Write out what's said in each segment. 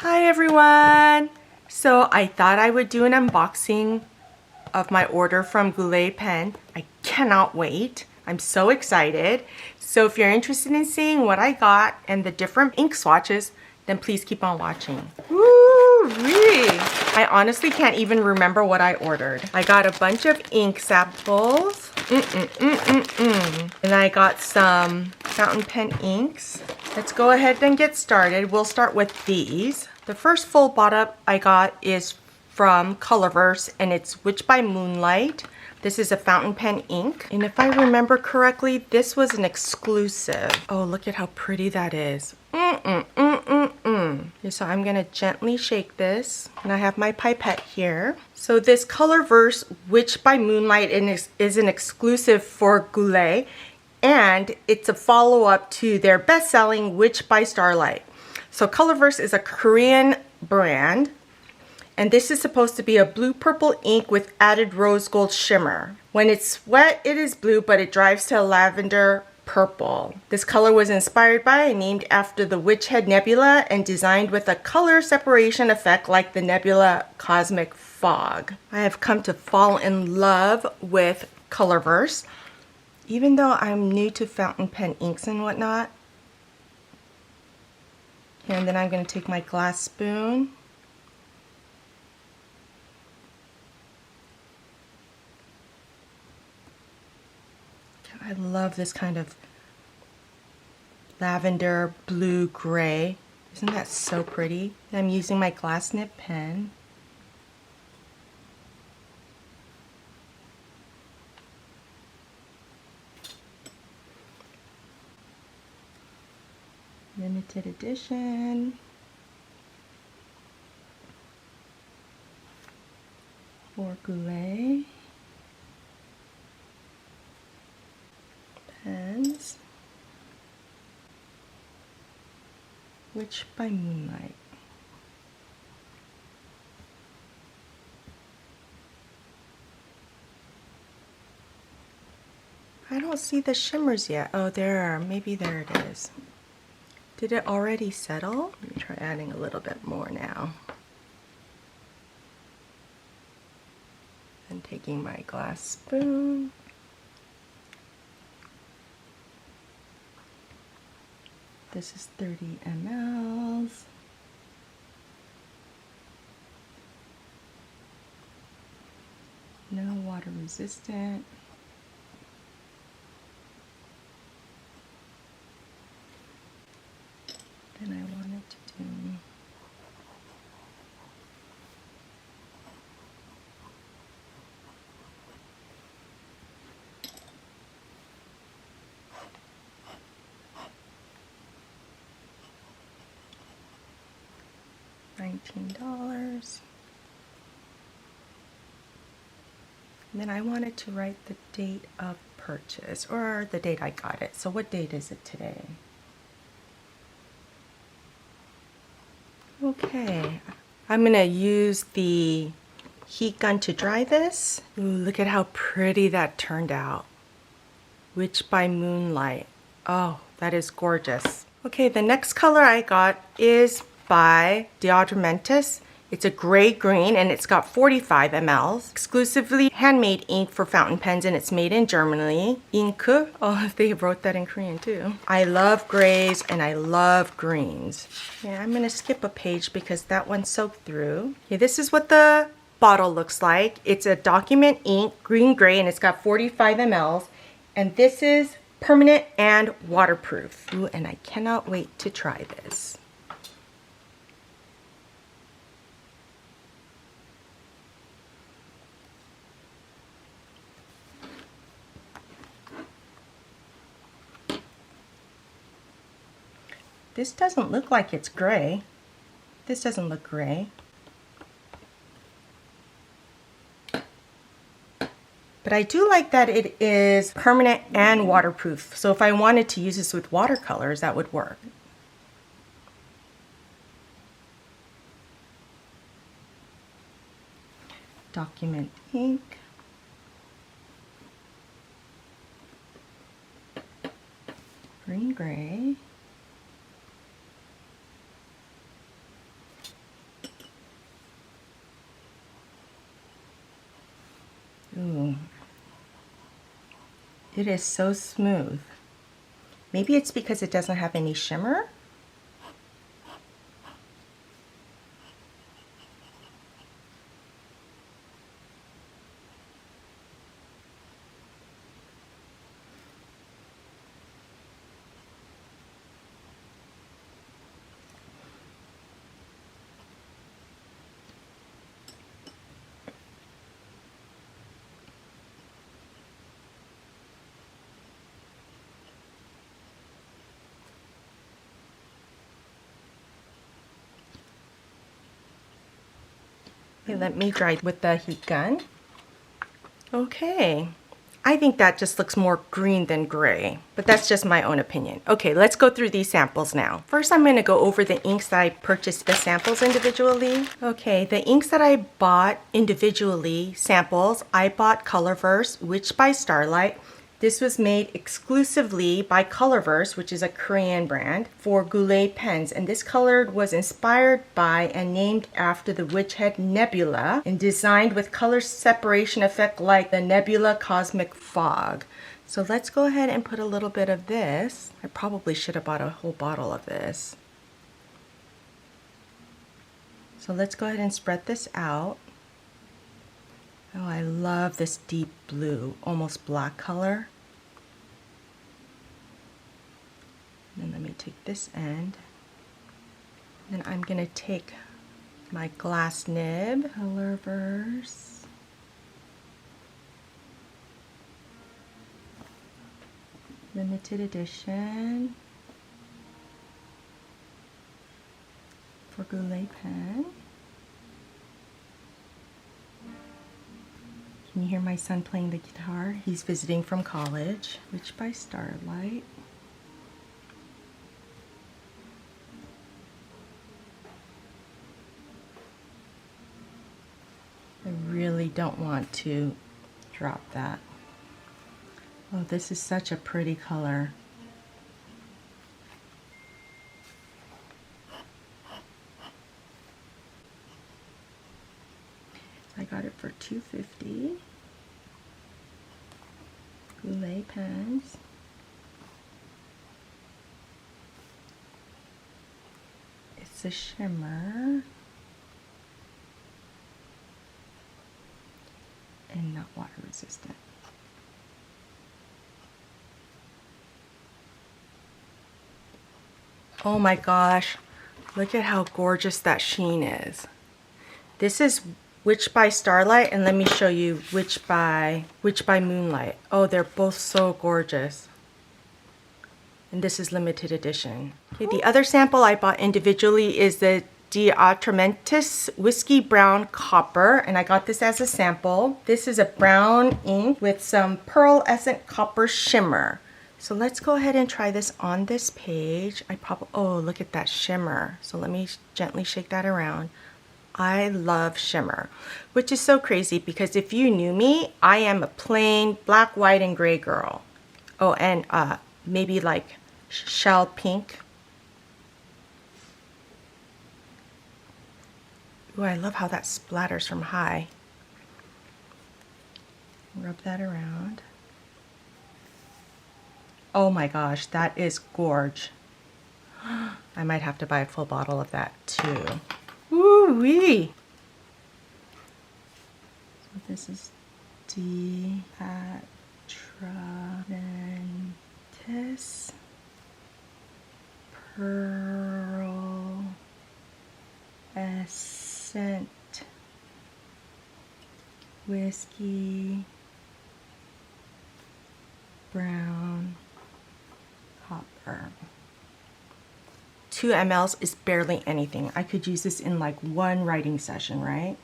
Hi everyone! So I thought I would do an unboxing of my order from GOULET Pen. I cannot wait. I'm so excited. So if you're interested in seeing what I got and the different ink swatches, then please keep on watching. Woo-wee! I honestly can't even remember what I ordered. I got a bunch of ink samples. And I got some fountain pen inks. Let's go ahead and get started. We'll start with these. The first full bottle I got is from Colorverse, and it's Witch by Moonlight. This is a fountain pen ink, and if I remember correctly, this was an exclusive. Oh, look at how pretty that is. Okay, so I'm gonna gently shake this, and I have my pipette here. So this Colorverse Witch by Moonlight is an exclusive for GOULET, and it's a follow-up to their best-selling Witch by Starlight. So Colorverse is a Korean brand, and this is supposed to be a blue-purple ink with added rose gold shimmer. When it's wet, it is blue, but it dries to a lavender purple. This color was inspired by and named after the Witch Head Nebula and designed with a color separation effect like the Nebula Cosmic Fog. I have come to fall in love with Colorverse. Even though I'm new to fountain pen inks and whatnot. And then I'm going to take my glass spoon. I love this kind of lavender blue gray. Isn't that so pretty? I'm using my glass nib pen. Limited edition. For GOULET pens. Witch by Moonlight. I don't see the shimmers yet. Oh, there are. Maybe there it is. Did it already settle? Let me try adding a little bit more now. And taking my glass spoon. This is 30 mLs. No water resistant. And I wanted to do $19. And then I wanted to write the date of purchase, or the date I got it. So what date is it today? Okay, I'm gonna use the heat gun to dry this. Ooh, look at how pretty that turned out. Witch by Moonlight. Oh, that is gorgeous. Okay, the next color I got is by Deodormentis. It's a gray green and it's got 45 mLs. Exclusively handmade ink for fountain pens, and it's made in Germany. Inku. Oh, they wrote that in Korean too. I love grays and I love greens. Yeah, I'm gonna skip a page because that one soaked through. Okay, this is what the bottle looks like. It's a document ink, green gray, and it's got 45 mLs. And this is permanent and waterproof. Ooh, and I cannot wait to try this. This doesn't look like it's gray. This doesn't look gray. But I do like that it is permanent and waterproof. So if I wanted to use this with watercolors, that would work. Document ink. Green gray. Ooh. It is so smooth. Maybe it's because it doesn't have any shimmer. Okay, let me dry with the heat gun. Okay, I think that just looks more green than gray, but that's just my own opinion. Okay, let's go through these samples now. First, I'm gonna go over the inks that I purchased the samples individually. Okay, the inks that I bought individually, samples, I bought Colorverse, Witch by Starlight. This was made exclusively by Colorverse, which is a Korean brand, for GOULET pens. And this color was inspired by and named after the Witch Head Nebula and designed with color separation effect like the Nebula Cosmic Fog. So let's go ahead and put a little bit of this. I probably should have bought a whole bottle of this. So let's go ahead and spread this out. Oh, I love this deep blue, almost black color. And then let me take this end. Then I'm gonna take my glass nib, Colorverse. Limited edition for GOULET pen. Can you hear my son playing the guitar? He's visiting from college. Witch by Starlight. I really don't want to drop that. Oh, this is such a pretty color. I got it for $2.50. GOULET pens. It's a shimmer and not water resistant. Oh my gosh, look at how gorgeous that sheen is. This is Witch by Starlight, and let me show you Witch by Moonlight. Oh, they're both so gorgeous. And this is limited edition. Okay, the other sample I bought individually is the Diatramentis Whiskey Brown Copper, and I got this as a sample. This is a brown ink with some pearlescent copper shimmer. So let's go ahead and try this on this page. Oh, look at that shimmer. So let me gently shake that around. I love shimmer, which is so crazy because if you knew me, I am a plain black, white, and gray girl. Oh, and maybe like shell pink. Ooh, I love how that splatters from high. Rub that around. Oh my gosh, that is gorge. I might have to buy a full bottle of that too. Woo-wee! So this is Diatramentis Pearlescent Whiskey Brown Copper. 2 ml is barely anything. I could use this in like one writing session, right?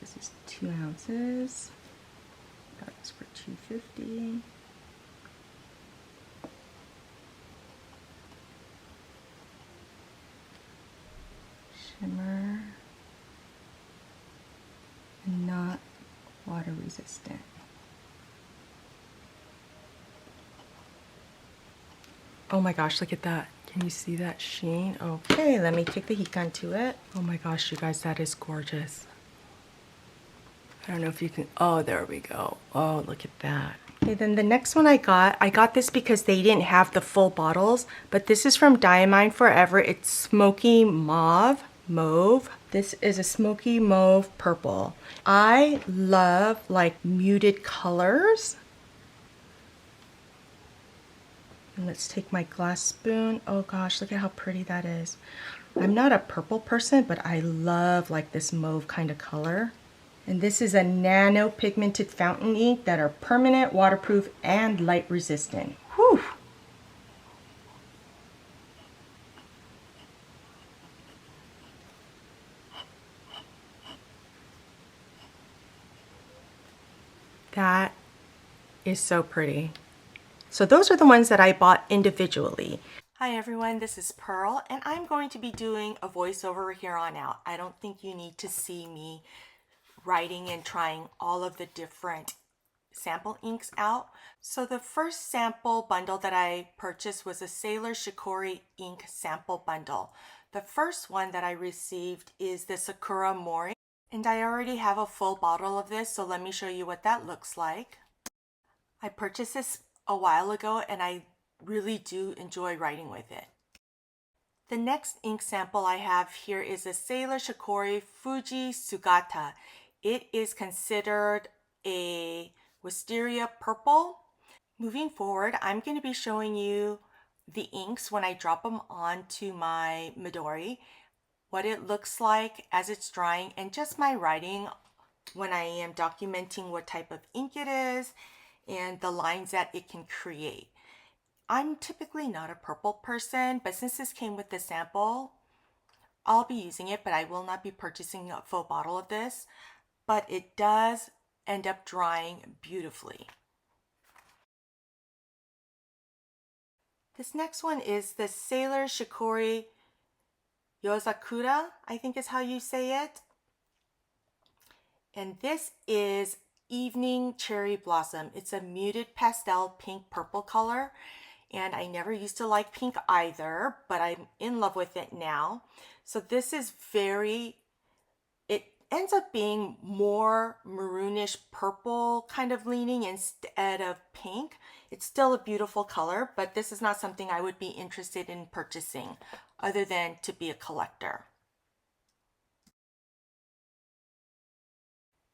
This is 2 ounces. Got this for $2.50. Shimmer. Not water resistant. Oh my gosh, look at that. Can you see that sheen? Okay, let me take the heat gun to it. Oh my gosh, you guys, that is gorgeous. I don't know if you can, oh, there we go. Oh, look at that. Okay, then the next one I got this because they didn't have the full bottles, but this is from Diamine Forever. It's Smoky Mauve. This is a smoky mauve purple. I love like muted colors. And let's take my glass spoon. Oh gosh, look at how pretty that is. I'm not a purple person, but I love like this mauve kind of color. And this is a nano pigmented fountain ink that are permanent, waterproof, and light resistant. Whew. That is so pretty. So those are the ones that I bought individually. Hi everyone, this is Pearl, and I'm going to be doing a voiceover here on out. I don't think you need to see me writing and trying all of the different sample inks out. So the first sample bundle that I purchased was a Sailor Shikori ink sample bundle. The first one that I received is the Sakura Mori, and I already have a full bottle of this, so let me show you what that looks like. I purchased this a while ago and I really do enjoy writing with it. The next ink sample I have here is a Sailor Shikori Fuji Sugata. It is considered a wisteria purple. Moving forward, I'm going to be showing you the inks when I drop them onto my Midori, what it looks like as it's drying, and just my writing when I am documenting what type of ink it is and the lines that it can create. I'm typically not a purple person, but since this came with the sample, I'll be using it, but I will not be purchasing a full bottle of this. But it does end up drying beautifully. This next one is the Sailor Shikori Yozakura, I think is how you say it. And this is Evening Cherry Blossom. It's a muted pastel pink purple color. And I never used to like pink either, but I'm in love with it now. So this is it ends up being more maroonish purple kind of leaning instead of pink. It's still a beautiful color, but this is not something I would be interested in purchasing other than to be a collector.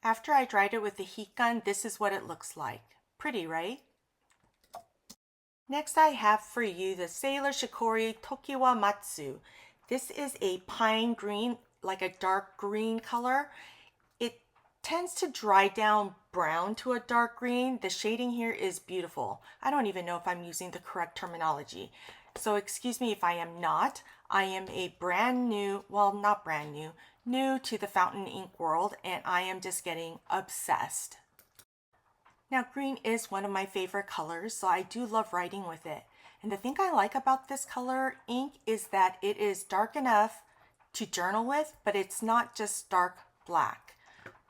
After I dried it with the heat gun, this is what it looks like. Pretty, right? Next I have for you the Sailor Shikori Tokiwa Matsu. This is a pine green, like a dark green color. It tends to dry down brown to a dark green. The shading here is beautiful. I don't even know if I'm using the correct terminology, so excuse me if I am not. I am a brand new, well, not brand new, new to the fountain ink world, and I am just getting obsessed. Now green is one of my favorite colors, so I do love writing with it. And the thing I like about this color ink is that it is dark enough to journal with, but it's not just dark black.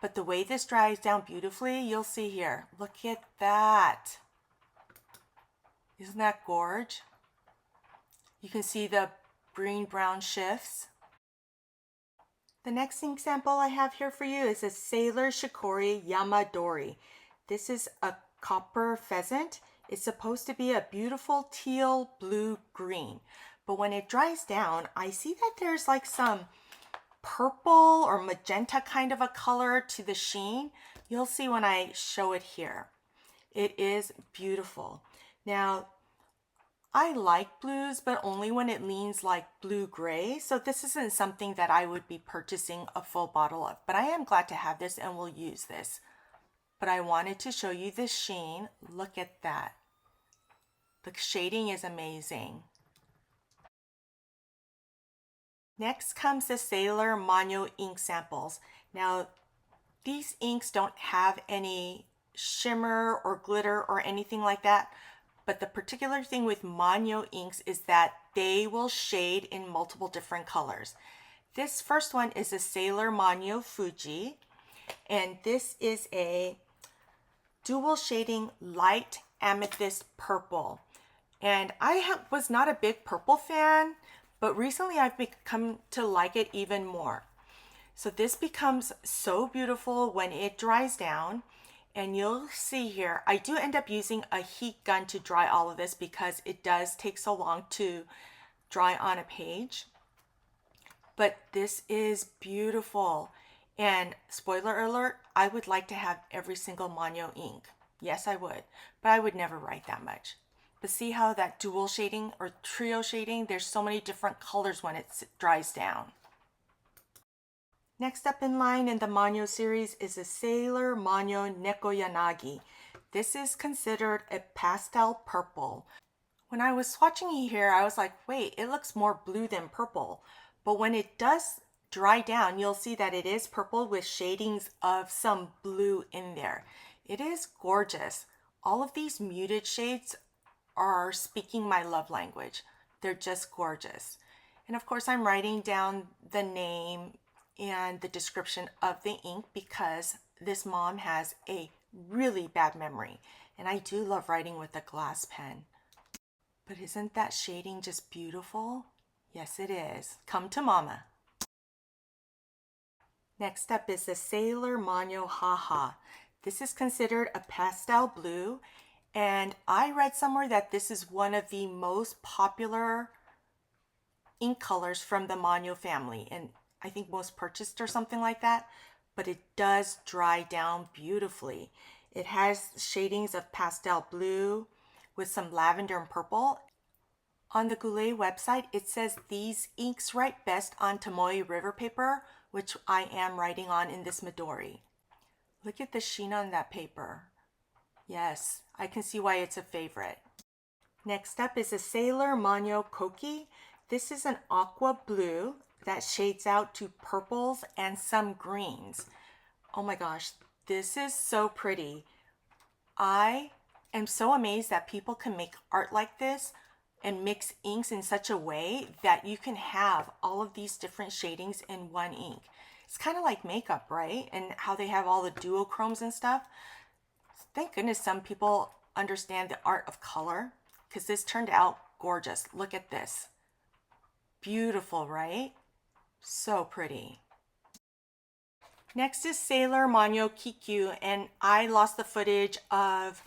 But the way this dries down beautifully, you'll see here. Look at that. Isn't that gorge? You can see the green-brown shifts. The next ink sample I have here for you is a Sailor Shikori Yamadori. This is a copper pheasant. It's supposed to be a beautiful teal, blue, green. But when it dries down, I see that there's like some purple or magenta kind of a color to the sheen. You'll see when I show it here. It is beautiful. Now, I like blues, but only when it leans like blue-gray. So this isn't something that I would be purchasing a full bottle of. But I am glad to have this and will use this. But I wanted to show you this sheen. Look at that. The shading is amazing. Next comes the Sailor Manyo ink samples. Now, these inks don't have any shimmer or glitter or anything like that, but the particular thing with Manyo inks is that they will shade in multiple different colors. This first one is a Sailor Manyo Fuji, and this is a dual shading light amethyst purple. And I was not a big purple fan, but recently I've become to like it even more. So this becomes so beautiful when it dries down. And you'll see here, I do end up using a heat gun to dry all of this because it does take so long to dry on a page. But this is beautiful. And spoiler alert, I would like to have every single Manyo ink. Yes, I would, but I would never write that much. But see how that dual shading or trio shading, there's so many different colors when it dries down. Next up in line in the Manyo series is a Sailor Manyo Nekoyanagi. This is considered a pastel purple. When I was swatching it here, I was like, wait, it looks more blue than purple. But when it does dry down, you'll see that it is purple with shadings of some blue in there. It is gorgeous. All of these muted shades are speaking my love language. They're just gorgeous. And of course, I'm writing down the name and the description of the ink because this mom has a really bad memory. And I do love writing with a glass pen. But isn't that shading just beautiful? Yes, it is. Come to mama. Next up is the Sailor Manyo Haha. This is considered a pastel blue, and I read somewhere that this is one of the most popular ink colors from the Manyo family, and I think most purchased or something like that, but it does dry down beautifully. It has shadings of pastel blue with some lavender and purple. On the Goulet website, it says these inks write best on Tomoe river paper, which I am writing on in this Midori. Look at the sheen on that paper. Yes, I can see why it's a favorite. Next up is a Sailor Manyo Koki. This is an aqua blue that shades out to purples and some greens. Oh my gosh, this is so pretty. I am so amazed that people can make art like this and mix inks in such a way that you can have all of these different shadings in one ink. It's kind of like makeup, right? And how they have all the duochromes and stuff. Thank goodness some people understand the art of color because this turned out gorgeous. Look at this. Beautiful, right? So pretty. Next is Sailor Manyo Kikyu, and I lost the footage of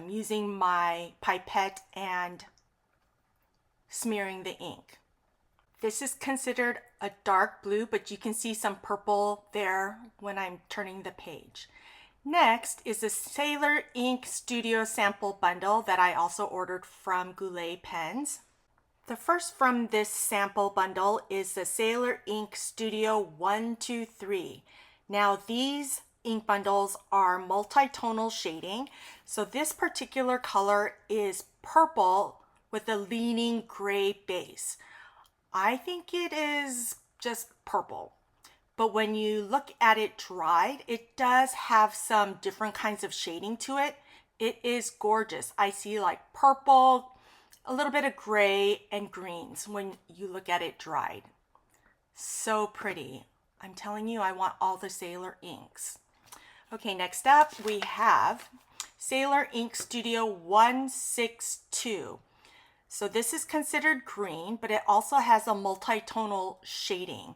using my pipette and smearing the ink. This is considered a dark blue, but you can see some purple there when I'm turning the page. Next is the Sailor Ink Studio Sample Bundle that I also ordered from Goulet Pens. The first from this sample bundle is the Sailor Ink Studio 123. Now these ink bundles are multi-tonal shading. So this particular color is purple with a leaning gray base. I think it is just purple. But when you look at it dried, it does have some different kinds of shading to it. It is gorgeous. I see like purple, a little bit of gray and greens when you look at it dried. So pretty. I'm telling you, I want all the Sailor inks. Okay, next up we have Sailor Ink Studio 162. So this is considered green, but it also has a multi-tonal shading.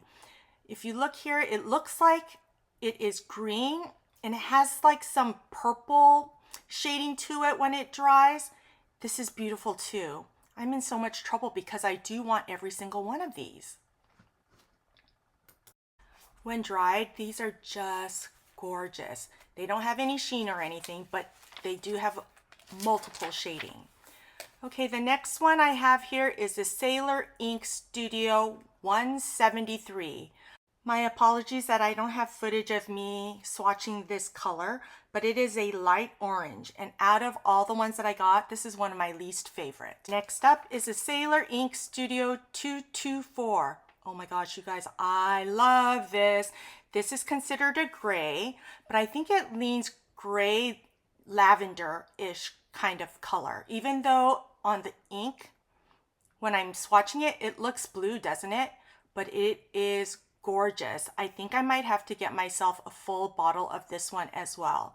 If you look here, it looks like it is green and it has like some purple shading to it when it dries. This is beautiful too. I'm in so much trouble because I do want every single one of these. When dried, these are just gorgeous. They don't have any sheen or anything, but they do have multiple shading. Okay, the next one I have here is the Sailor Ink Studio 173. My apologies that I don't have footage of me swatching this color, but it is a light orange. And out of all the ones that I got, this is one of my least favorite. Next up is the Sailor Ink Studio 224. Oh my gosh, you guys, I love this. This is considered a gray, but I think it leans gray lavender-ish kind of color. Even though on the ink, when I'm swatching it, it looks blue, doesn't it? But it is gorgeous. I think I might have to get myself a full bottle of this one as well.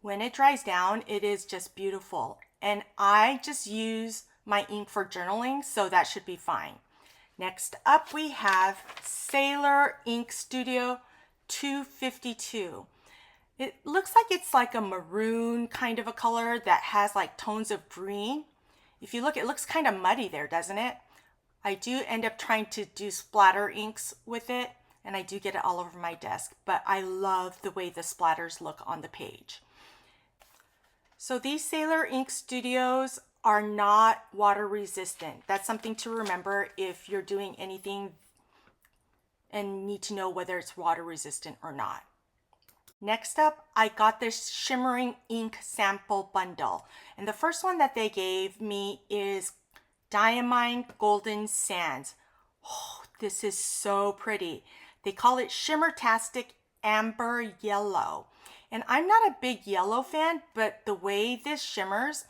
When it dries down, it is just beautiful. And I just use my ink for journaling, so that should be fine. Next up, we have Sailor Ink Studio 252. It looks like it's like a maroon kind of a color that has like tones of green. If you look, it looks kind of muddy there, doesn't it? I do end up trying to do splatter inks with it, and I do get it all over my desk, but I love the way the splatters look on the page. So these Sailor Ink Studios are not water resistant. That's something to remember if you're doing anything and need to know whether it's water resistant or not. Next up, I got this shimmering ink sample bundle. And the first one that they gave me is Diamine Golden Sands. Oh, this is so pretty. They call it Shimmertastic Amber Yellow. And I'm not a big yellow fan, but the way this shimmers,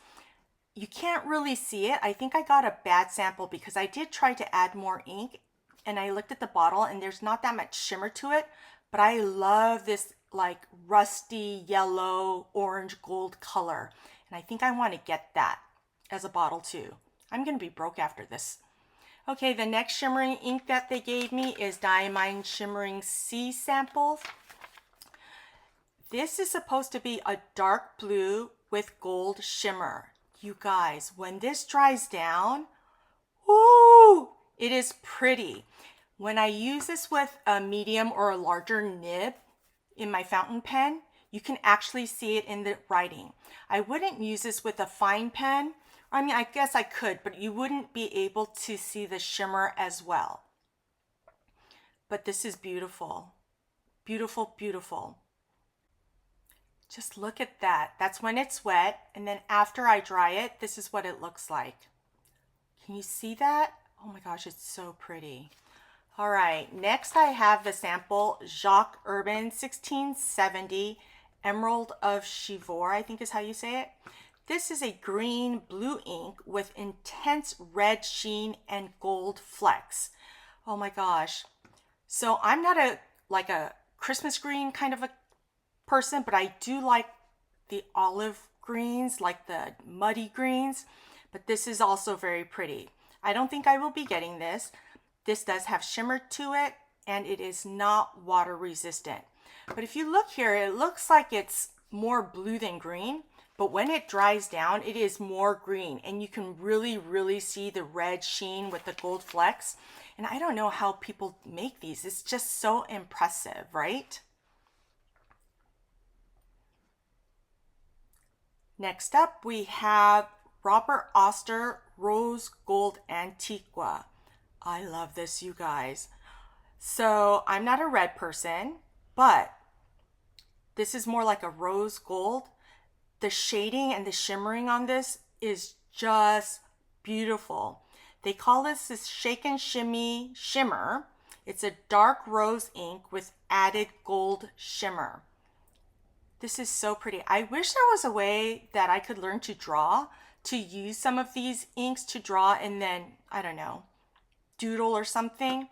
you can't really see it. I think I got a bad sample because I did try to add more ink and I looked at the bottle and there's not that much shimmer to it, but I love this like rusty yellow, orange, gold color. And I think I want to get that as a bottle too. I'm going to be broke after this. Okay, the next shimmering ink that they gave me is Diamine Shimmering Sea Samples. This is supposed to be a dark blue with gold shimmer. You guys, when this dries down, ooh, it is pretty. When I use this with a medium or a larger nib in my fountain pen, you can actually see it in the writing. I wouldn't use this with a fine pen. I mean, I guess I could, but you wouldn't be able to see the shimmer as well. But this is beautiful. Beautiful, beautiful. Just look at that. That's when it's wet, and then after I dry it, this is what it looks like. Can you see that? Oh my gosh, it's so pretty. All right, next I have the sample Jacques Urban 1670 Emerald of Chivor, I think is how you say it. This is a green blue ink with intense red sheen and gold flecks. Oh my gosh. So I'm not like a Christmas green kind of a person, but I do like the olive greens, like the muddy greens, but this is also very pretty. I don't think I will be getting this. This does have shimmer to it and it is not water resistant. But if you look here, it looks like it's more blue than green, but when it dries down, it is more green and you can really see the red sheen with the gold flecks. And I don't know how people make these. It's just so impressive, right? Next up, we have Robert Oster Rose Gold Antiqua. I love this, you guys. So I'm not a red person, but this is more like a rose gold. The shading and the shimmering on this is just beautiful. They call this Shake and Shimmy Shimmer. It's a dark rose ink with added gold shimmer. This is so pretty. I wish there was a way that I could learn to draw, to use some of these inks to draw and then, I don't know, doodle or something,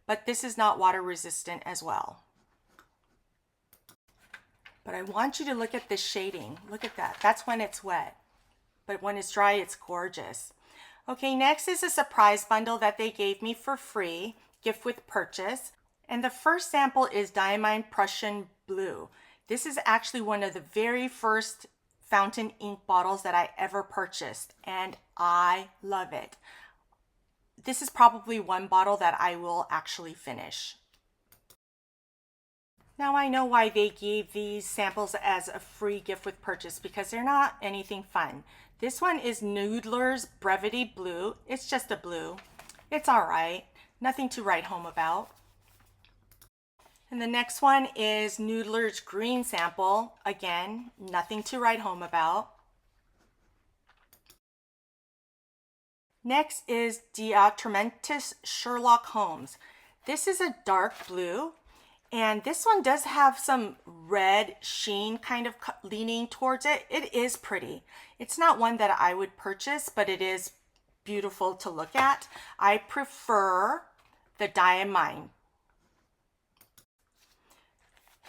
but this is not water resistant as well. But I want you to look at this shading. Look at that. That's when it's wet, but when it's dry, it's gorgeous. Okay, next is a surprise bundle that they gave me for free, gift with purchase. And the first sample is Diamine Prussian Blue. This is actually one of the very first fountain ink bottles that I ever purchased, and I love it. This is probably one bottle that I will actually finish. Now I know why they gave these samples as a free gift with purchase, because they're not anything fun. This one is Noodler's Brevity Blue. It's just a blue. It's all right. Nothing to write home about. And the next one is Noodler's Green Sample. Again, nothing to write home about. Next is Diatramentis Sherlock Holmes. This is a dark blue, and this one does have some red sheen kind of leaning towards it. It is pretty. It's not one that I would purchase, but it is beautiful to look at. I prefer the Diamine.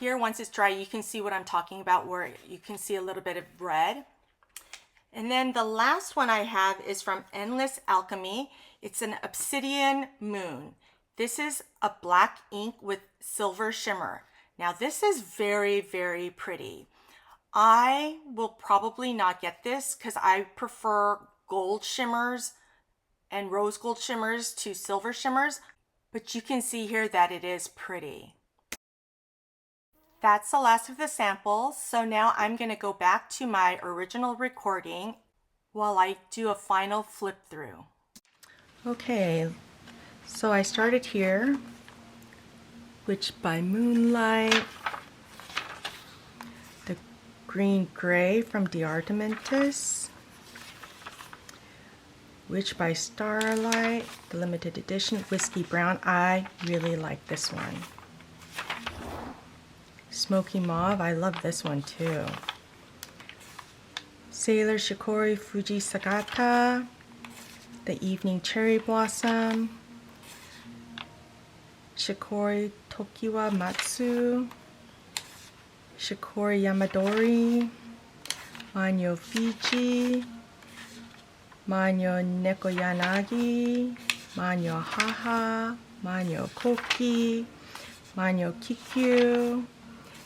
Here, once it's dry, you can see what I'm talking about, where you can see a little bit of red. And then the last one I have is from Endless Alchemy. It's an Obsidian Moon. This is a black ink with silver shimmer. Now this is very, very pretty. I will probably not get this because I prefer gold shimmers and rose gold shimmers to silver shimmers, but you can see here that it is pretty. That's the last of the samples. So now I'm going to go back to my original recording while I do a final flip through. Okay, so I started here, Which by Moonlight, the Green Gray from D'Artamentis, Which by Starlight, the limited edition Whiskey Brown. I really like this one. Smoky Mauve, I love this one too. Sailor Shikori Fuji Sagata, the Evening Cherry Blossom, Shikori Tokiwa Matsu, Shikori Yamadori, Manyo Fiji, Manyo Nekoyanagi, Manyo Haha, Manyo Koki, Manyo Kikyu,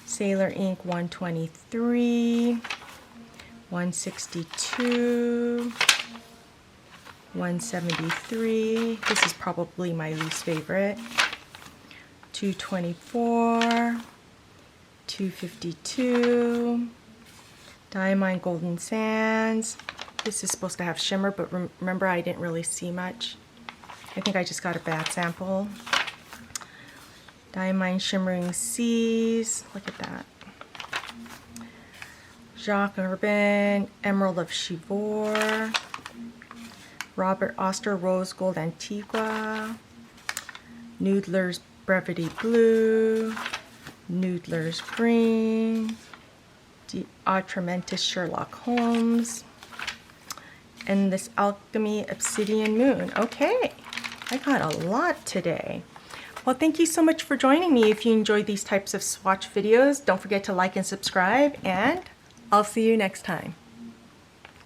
Sailor Ink 123, 162, 173, this is probably my least favorite, 224, 252, Diamond Golden Sands. This is supposed to have shimmer, but remember I didn't really see much. I think I just got a bad sample. Diamond Shimmering Seas, look at that. Jacques Urban, Emerald of Chivor, Robert Oster Rose Gold Antigua, Noodler's Brevity Blue, Noodler's Green, D'Artamentis Sherlock Holmes, and this Alchemy Obsidian Moon. Okay, I got a lot today. Well, thank you so much for joining me. If you enjoyed these types of swatch videos, don't forget to like and subscribe, and I'll see you next time.